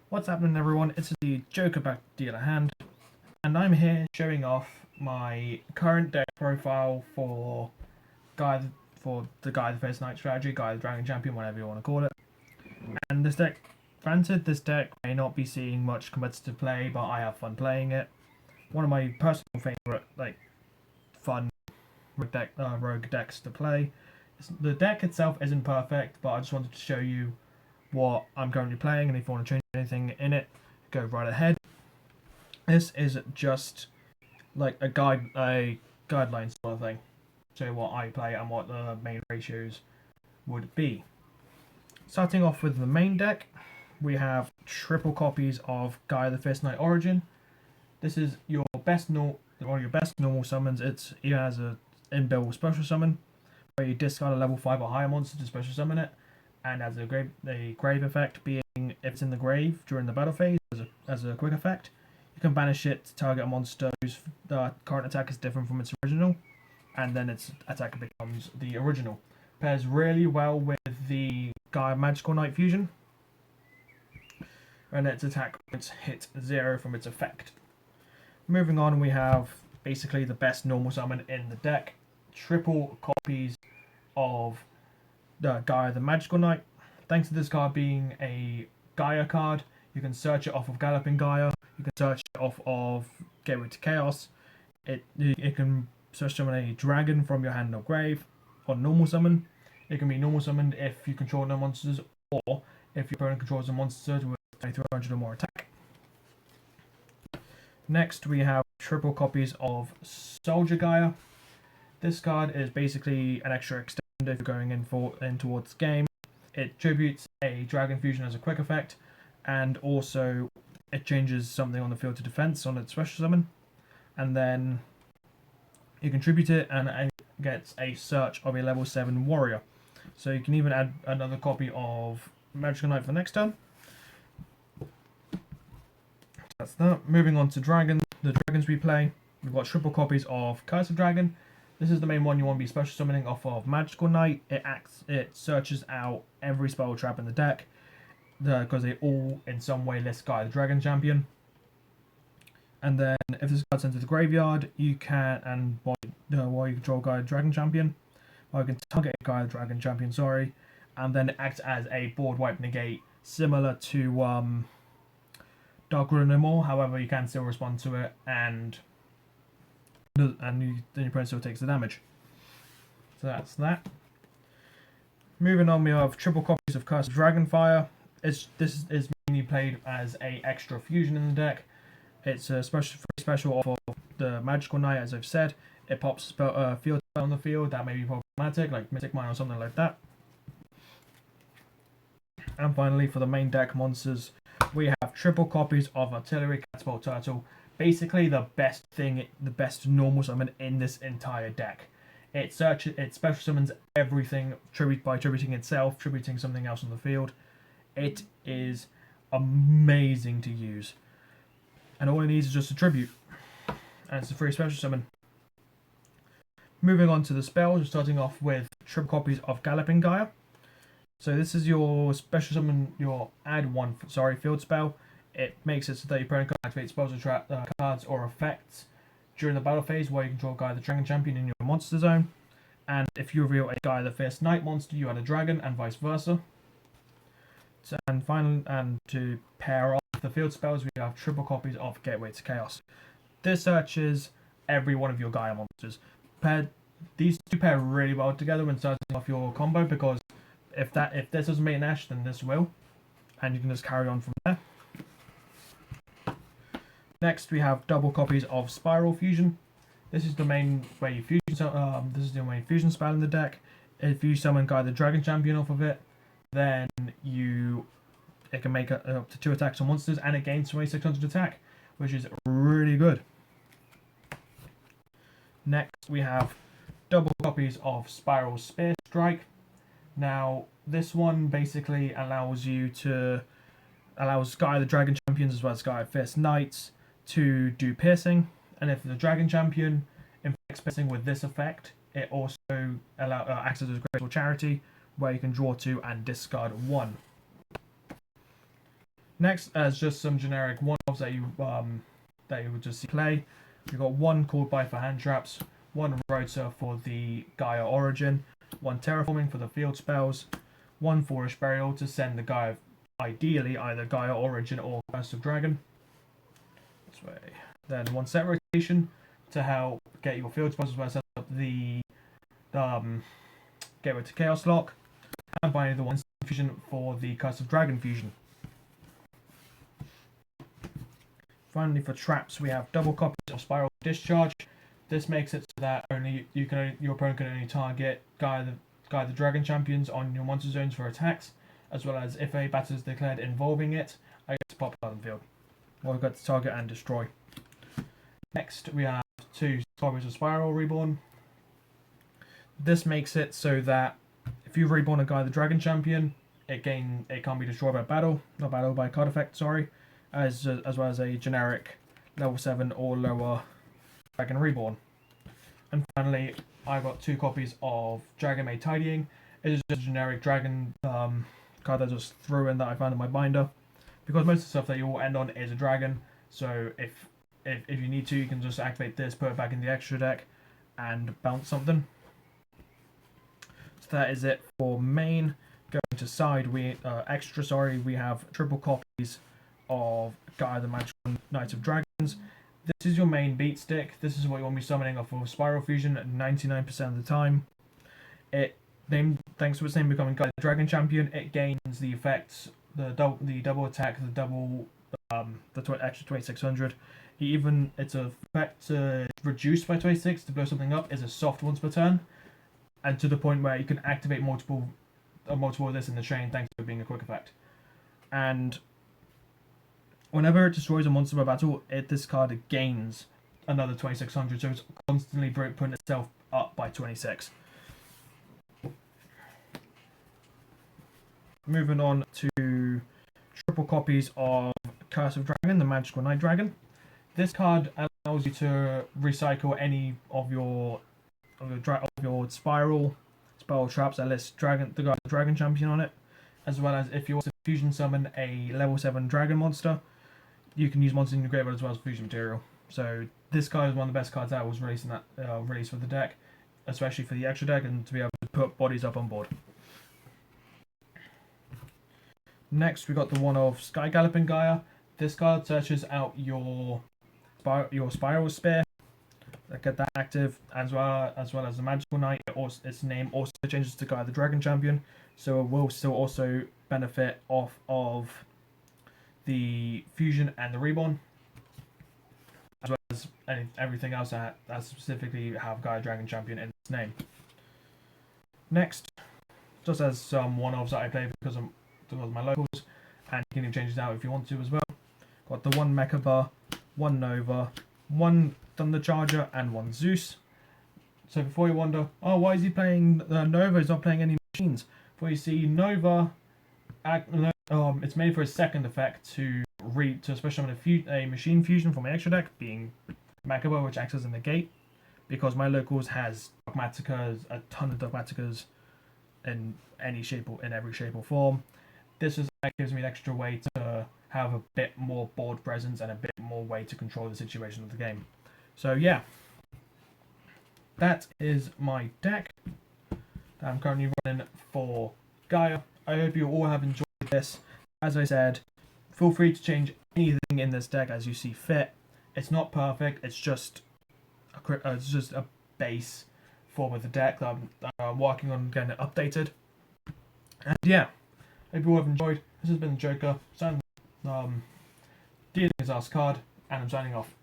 What's happening, everyone? It's the Joker back dealer hand, and I'm here showing off my current deck profile for the Gaia The First Night strategy, Gaia The Dragon Champion, whatever you want to call it. And this deck, granted, this deck may not be seeing much competitive play, but I have fun playing it. One of my personal favorite, fun rogue decks to play. The deck itself isn't perfect, but I just wanted to show you what I'm currently playing, and if you want to change anything in it, go right ahead. This is just like a guideline sort of thing, so what I play and what the main ratios would be. Starting off with the main deck, we have triple copies of Gaia the First Night Origin. This is one of your best normal summons. It has a inbuilt special summon where you discard a level 5 or higher monster to special summon it, and as a grave effect, being if it's in the grave during the battle phase, as a quick effect, you can banish it to target a monster whose current attack is different from its original, and then its attack becomes the original. Pairs really well with the Gaia Magical Knight fusion, and its attack points hit 0 from its effect. Moving on, we have basically the best normal summon in the deck. Triple copies of Gaia the Magical Knight. Thanks to this card being a Gaia card, you can search it off of Galloping Gaia, you can search it off of Gateway to Chaos. It can search summon a dragon from your hand or grave, or normal summon. It can be normal summoned if you control no monsters, or if your opponent controls a monster with 2300 or more attack. Next, we have triple copies of Soldier Gaia. This card is basically an extra extender if you're going in towards the game. It tributes a dragon fusion as a quick effect, and also it changes something on the field to defense on its special summon, and then you can tribute it and it gets a search of a level 7 warrior. So you can even add another copy of Magical Knight for next turn. That's that. Moving on to dragons. The dragons we play, we've got triple copies of Curse of Dragon. This is the main one you want to be special summoning off of Magical Knight. It searches out every spell trap in the deck, because they all in some way list Gaia the Dragon Champion. And then if this card's into the graveyard, you can, while you control Gaia the Dragon Champion, or you can target Gaia the Dragon Champion, sorry, and then it acts as a board wipe negate, similar to Dark Ruler No More. However, you can still respond to it, and then your opponent still takes the damage. So that's that. Moving on, we have triple copies of Curse of Dragonfire. This is mainly played as a extra fusion in the deck. It's a special off of the Magical Knight, as I've said. It pops field spell on the field that may be problematic, like Mystic Mine or something like that. And finally, for the main deck monsters, we have triple copies of Artillery Catapult Turtle. Basically the best normal summon in this entire deck. It special summons everything by tributing itself, tributing something else on the field. It is amazing to use. And all it needs is just a tribute. And it's a free special summon. Moving on to the spells, we're starting off with triple copies of Galloping Gaia. So this is your special summon, your add one field spell. It makes it so that your opponent can activate spells or trap cards or effects during the battle phase while you control Gaia the Dragon Champion in your monster zone. And if you reveal a Gaia the First Night monster, you add a dragon, and vice versa. And to pair off the field spells, we have triple copies of Gateway to Chaos. This searches every one of your Gaia monsters. These two pair really well together when starting off your combo, because if this doesn't make an Ash, then this will, and you can just carry on from there. Next, we have double copies of Spiral Fusion. This is the main way you fusion. This is the main fusion spell in the deck. If you summon Gaia the Dragon Champion off of it, then it can make up to 2 attacks on monsters, and it gains 2600 attack, which is really good. Next, we have double copies of Spiral Spear Strike. Now, this one basically allows Gaia the Dragon Champions as well as Gaia First Knights to do piercing, and if the Dragon Champion inflicts piercing with this effect, it also acts as a graceful charity where you can draw 2 and discard 1. Next, as just some generic one-offs that you would just see play, you've got one called by for hand traps, one rotor for the Gaia Origin, one terraforming for the field spells, one foolish burial to send the Gaia, ideally either Gaia Origin or Curse of Dragon. This way. Then one set rotation to help get your field spells as well as set up the Gateway to Chaos lock, and finally the one fusion for the Curse of Dragon fusion. Finally, for traps, we have double copies of Spiral Discharge. This makes it so that your opponent can only target Gaia the Dragon Champions on your monster zones for attacks, as well as if a battle is declared involving it, I get to pop it on the field. Or I've got to target and destroy. Next, we have 2 copies of Spiral Reborn. This makes it so that if you reborn a Gaia the Dragon Champion, it can't be destroyed by card effect, sorry, as well as a generic level 7 or lower Dragon Reborn. And finally, I got 2 copies of Dragon Made Tidying. It is just a generic dragon card that I just threw in that I found in my binder, because most of the stuff that you will end on is a dragon. So if you need to, you can just activate this, put it back in the extra deck, and bounce something. So that is it for main. Going to side, we have triple copies of Gaia the Magical Knight of Dragons. This is your main beat stick. This is what you want to be summoning off of Spiral Fusion 99% of the time. Thanks to its name becoming Gaia the Dragon Champion, it gains the effects, the double attack, the extra 2600. Its effect reduced by 26 to blow something up is a soft once per turn, and to the point where you can activate multiple of this in the chain thanks to it being a quick effect. And whenever it destroys a monster by battle, this card gains another 2600, so it's constantly putting itself up by 26. Moving on to triple copies of Curse of Dragon, the Magical Night Dragon. This card allows you to recycle any of your spiral spell traps that lists the Dragon Champion on it, as well as if you also fusion summon a level 7 dragon monster, you can use monsters in your graveyard as well as fusion material. So this card is one of the best cards that was released for the deck, especially for the extra deck, and to be able to put bodies up on board. Next, we got the one of Sky Galloping Gaia. This card searches out your Spiral Spear. Get that active, as well as the Magical Knight. Its name also changes to Gaia the Dragon Champion, so it will still also benefit off of the fusion and the reborn, as well as everything else that specifically have Gaia Dragon Champion in its name. Next, just as some one-offs that I play because of my locals, and you can even change it out if you want to as well. Got the one Mechaba, one Nova, one Thunder Charger, and one Zeus. So before you wonder, oh, why is he playing Nova? He's not playing any machines. Before you see Nova, it's made for a second effect to special summon a machine fusion from my extra deck, being Mechaba, which acts as a negate, because my locals has Dogmaticas, a ton of Dogmaticas in every shape or form. This gives me an extra way to have a bit more board presence and a bit more way to control the situation of the game. So yeah, that is my deck that I'm currently running for Gaia. I hope you all have enjoyed this. As I said, feel free to change anything in this deck as you see fit. It's not perfect. It's just a base form of the deck that I'm working on getting it updated. And yeah, hope you all have enjoyed. This has been Joker, dealing his ass card, and I'm signing off.